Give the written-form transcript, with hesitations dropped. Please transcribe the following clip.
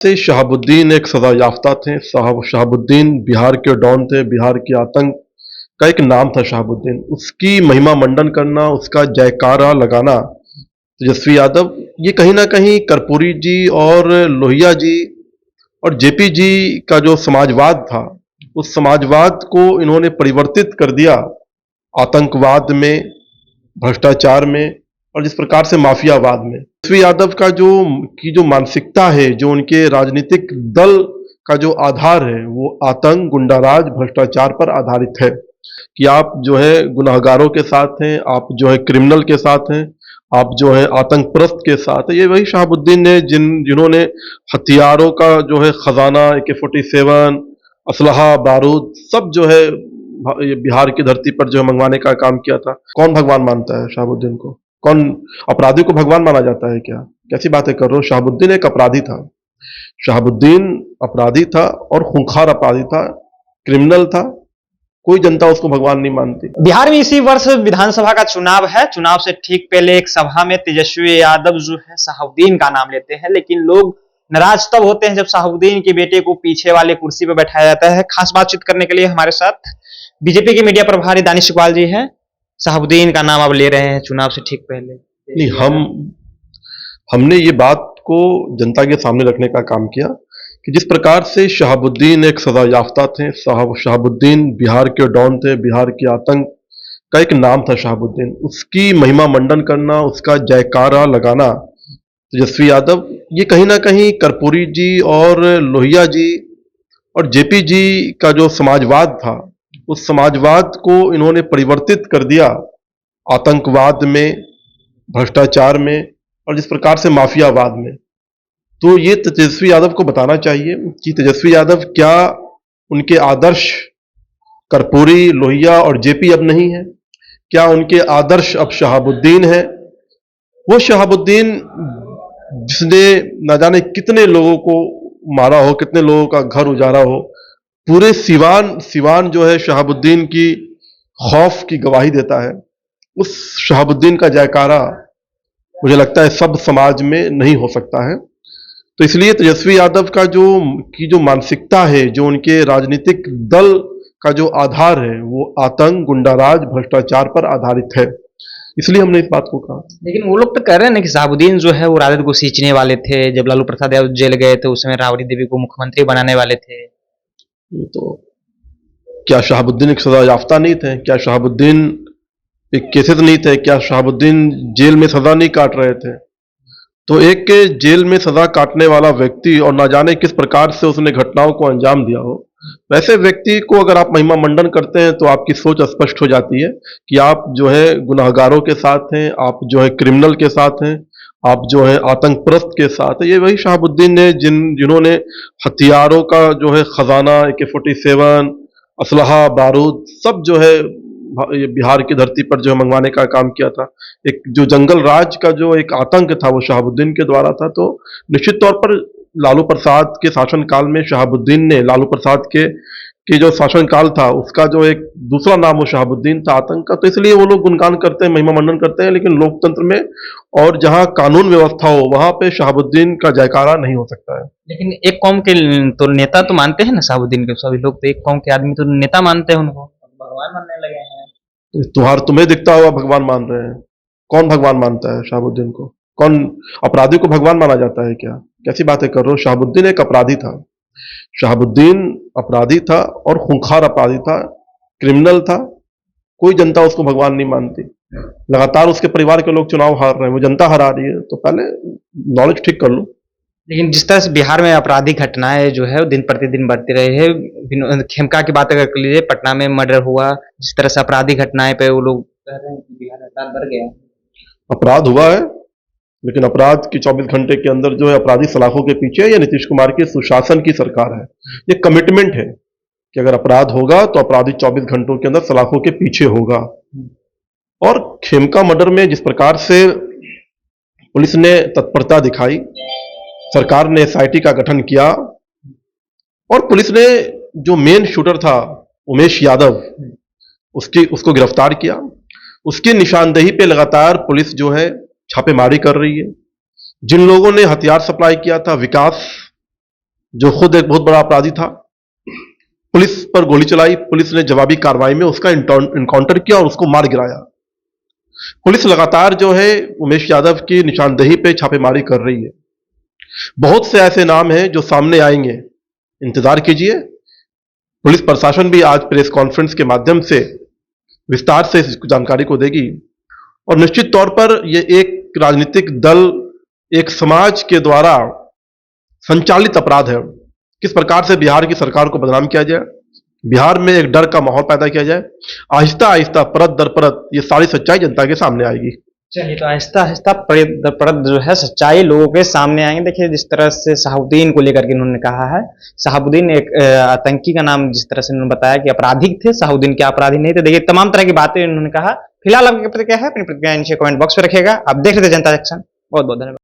से शहाबुद्दीन एक सजा याफ्ता थे। शहाबुद्दीन बिहार के डॉन थे। बिहार के आतंक का एक नाम था शहाबुद्दीन। उसकी महिमा मंडन करना, उसका जयकारा लगाना तेजस्वी यादव, ये कहीं ना कहीं कर्पूरी जी और लोहिया जी और जेपी जी का जो समाजवाद था, उस समाजवाद को इन्होंने परिवर्तित कर दिया आतंकवाद में, भ्रष्टाचार में और जिस प्रकार से माफियावाद में। तेजस्वी यादव का जो मानसिकता है, जो उनके राजनीतिक दल का जो आधार है, वो आतंक, गुंडाराज, भ्रष्टाचार पर आधारित है कि आप जो है गुनाहगारों के साथ हैं, आप जो है क्रिमिनल के साथ हैं, आप जो है आतंकप्रस्त के साथ है। ये वही शहाबुद्दीन ने जिन्होंने हथियारों का जो है खजाना, AK-47, असलहा, बारूद सब जो है ये बिहार की धरती पर जो है मंगवाने का काम किया था। कौन भगवान मानता है शहाबुद्दीन को? कौन अपराधी को भगवान माना जाता है क्या? कैसी बातें कर रहे हो? शहाबुद्दीन एक अपराधी था। शहाबुद्दीन अपराधी था और खूंखार अपराधी था, क्रिमिनल था। कोई जनता उसको भगवान नहीं मानती। बिहार में इसी वर्ष विधानसभा का चुनाव है। चुनाव से ठीक पहले एक सभा में तेजस्वी यादव जो है शहाबुद्दीन का नाम लेते हैं, लेकिन लोग नाराज तब होते हैं जब शहाबुद्दीन के बेटे को पीछे वाले कुर्सी पर बैठाया जाता है। खास बातचीत करने के लिए हमारे साथ बीजेपी के मीडिया प्रभारी दानिश इकबाल जी हैं। शहाबुद्दीन का नाम अब ले रहे हैं चुनाव से ठीक पहले। नहीं, हमने ये बात को जनता के सामने रखने का काम किया कि जिस प्रकार से शहाबुद्दीन एक सजा याफ्ता थे। शहाबुद्दीन बिहार के डॉन थे। बिहार के आतंक का एक नाम था शहाबुद्दीन। उसकी महिमा मंडन करना, उसका जयकारा लगाना तेजस्वी यादव, ये कहीं ना कहीं कर्पूरी जी और लोहिया जी और जेपी जी का जो समाजवाद था, उस समाजवाद को इन्होंने परिवर्तित कर दिया आतंकवाद में, भ्रष्टाचार में और जिस प्रकार से माफियावाद में। तो ये तेजस्वी यादव को बताना चाहिए कि तेजस्वी यादव क्या उनके आदर्श कर्पूरी, लोहिया और जेपी अब नहीं है? क्या उनके आदर्श अब शहाबुद्दीन है? वो शहाबुद्दीन जिसने न जाने कितने लोगों को मारा हो, कितने लोगों का घर उजाड़ा हो। पूरे सिवान जो है शहाबुद्दीन की खौफ की गवाही देता है। उस शहाबुद्दीन का जयकारा मुझे लगता है सब समाज में नहीं हो सकता है। तो इसलिए तेजस्वी यादव का जो मानसिकता है, जो उनके राजनीतिक दल का जो आधार है, वो आतंक, गुंडाराज, भ्रष्टाचार पर आधारित है। इसलिए हमने इस बात को कहा। लेकिन वो लोग तो कह रहे हैं ना कि शहाबुद्दीन जो है वो राजद को सींचने वाले थे। जब लालू प्रसाद यादव जेल गए थे उस समय राबड़ी देवी को मुख्यमंत्री बनाने वाले थे। तो क्या शहाबुद्दीन एक सजा याफ्ता नहीं थे? क्या शहाबुद्दीन एक केसेस नहीं थे? क्या शहाबुद्दीन जेल में सजा नहीं काट रहे थे? तो एक के जेल में सजा काटने वाला व्यक्ति और ना जाने किस प्रकार से उसने घटनाओं को अंजाम दिया हो, वैसे व्यक्ति को अगर आप महिमा मंडन करते हैं तो आपकी सोच स्पष्ट हो जाती है कि आप जो है गुनाहगारों के साथ हैं, आप जो है क्रिमिनल के साथ हैं, आप जो है आतंकप्रस्त के साथ हैं। ये वही शहाबुद्दीन ने जिन्होंने हथियारों का जो है खजाना, AK-47, असलहा, बारूद सब जो है ये बिहार की धरती पर जो है मंगवाने का काम किया था। एक जो जंगल राज का जो एक आतंक था वो शहाबुद्दीन के द्वारा था। तो निश्चित तौर पर लालू प्रसाद के शासनकाल में शहाबुद्दीन ने, लालू प्रसाद के जो शासनकाल था उसका जो एक दूसरा नाम वो शहाबुद्दीन था, आतंक का। तो इसलिए वो लोग गुणगान करते हैं, महिमा मंडन करते हैं। लेकिन लोकतंत्र में और जहां कानून व्यवस्था हो वहां पे शहाबुद्दीन का जयकारा नहीं हो सकता है। लेकिन एक कौम के तो नेता तो मानते हैं ना शहाबुद्दीन के। सभी लोग तो एक कौम के आदमी तो नेता मानते हैं उनको, भगवान मानने लगे हैं। तुम्हें दिखता हुआ भगवान मान रहे हैं? कौन भगवान मानता है शहाबुद्दीन को? कौन अपराधी को भगवान माना जाता है क्या? कैसी बातें कर रहे हो? शहाबुद्दीन एक अपराधी था। शहाबुद्दीन अपराधी था और खूंखार अपराधी था, क्रिमिनल था। कोई जनता उसको भगवान नहीं मानती। लगातार उसके परिवार के लोग चुनाव हार रहे हैं, वो जनता हरा रही है। तो पहले नॉलेज ठीक कर लो। लेकिन जिस तरह से बिहार में आपराधिक घटनाएं जो है दिन प्रतिदिन बढ़ती रही है। खेमका की बात अगर कर लीजिए, पटना में मर्डर हुआ, जिस तरह से आपराधिक घटनाएं पे वो लोग कह रहे हैं कि बिहार में अपराध बढ़ गया। अपराध हुआ है, लेकिन अपराध की 24 घंटे के अंदर जो है अपराधी सलाखों के पीछे है। ये नीतीश कुमार की सुशासन की सरकार है। ये कमिटमेंट है कि अगर अपराध होगा तो अपराधी 24 घंटों के अंदर सलाखों के पीछे होगा। और खेमका मर्डर में जिस प्रकार से पुलिस ने तत्परता दिखाई, सरकार ने SIT का गठन किया और पुलिस ने जो मेन शूटर था उमेश यादव, उसको गिरफ्तार किया। उसकी निशानदेही पे लगातार पुलिस जो है छापेमारी कर रही है। जिन लोगों ने हथियार सप्लाई किया था, विकास जो खुद एक बहुत बड़ा अपराधी था, पुलिस पर गोली चलाई, पुलिस ने जवाबी कार्रवाई में उसका इनकाउंटर किया और उसको मार गिराया। पुलिस लगातार जो है उमेश यादव की निशानदेही पे छापेमारी कर रही है। बहुत से ऐसे नाम हैं जो सामने आएंगे, इंतजार कीजिए। पुलिस प्रशासन भी आज प्रेस कॉन्फ्रेंस के माध्यम से विस्तार से इस जानकारी को देगी और निश्चित तौर पर ये एक राजनीतिक दल, एक समाज के द्वारा संचालित अपराध है। किस प्रकार से बिहार की सरकार को बदनाम किया जाए, बिहार में एक डर का माहौल पैदा किया जाए, आहिस्ता आहिस्ता परत दर परत ये सारी सच्चाई जनता के सामने आएगी। चलिए, तो आहिस्ता आहिस्ता परत दर परत जो है सच्चाई लोगों के सामने आएंगे। देखिए, जिस तरह से शहाबुद्दीन को लेकर के इन्होंने कहा है, शहाबुद्दीन एक आतंकी का नाम जिस तरह से इन्होंने बताया कि आपराधिक थे, शहाबुद्दीन के अपराधी नहीं थे। देखिए, तमाम तरह की बातें इन्होंने कहा। फिलहाल आपकी प्रतिक्रिया है, अपनी प्रतिक्रिया नीचे कमेंट बॉक्स में रखिएगा। आप देख रहे थे जनता जंक्शन। बहुत बहुत धन्यवाद।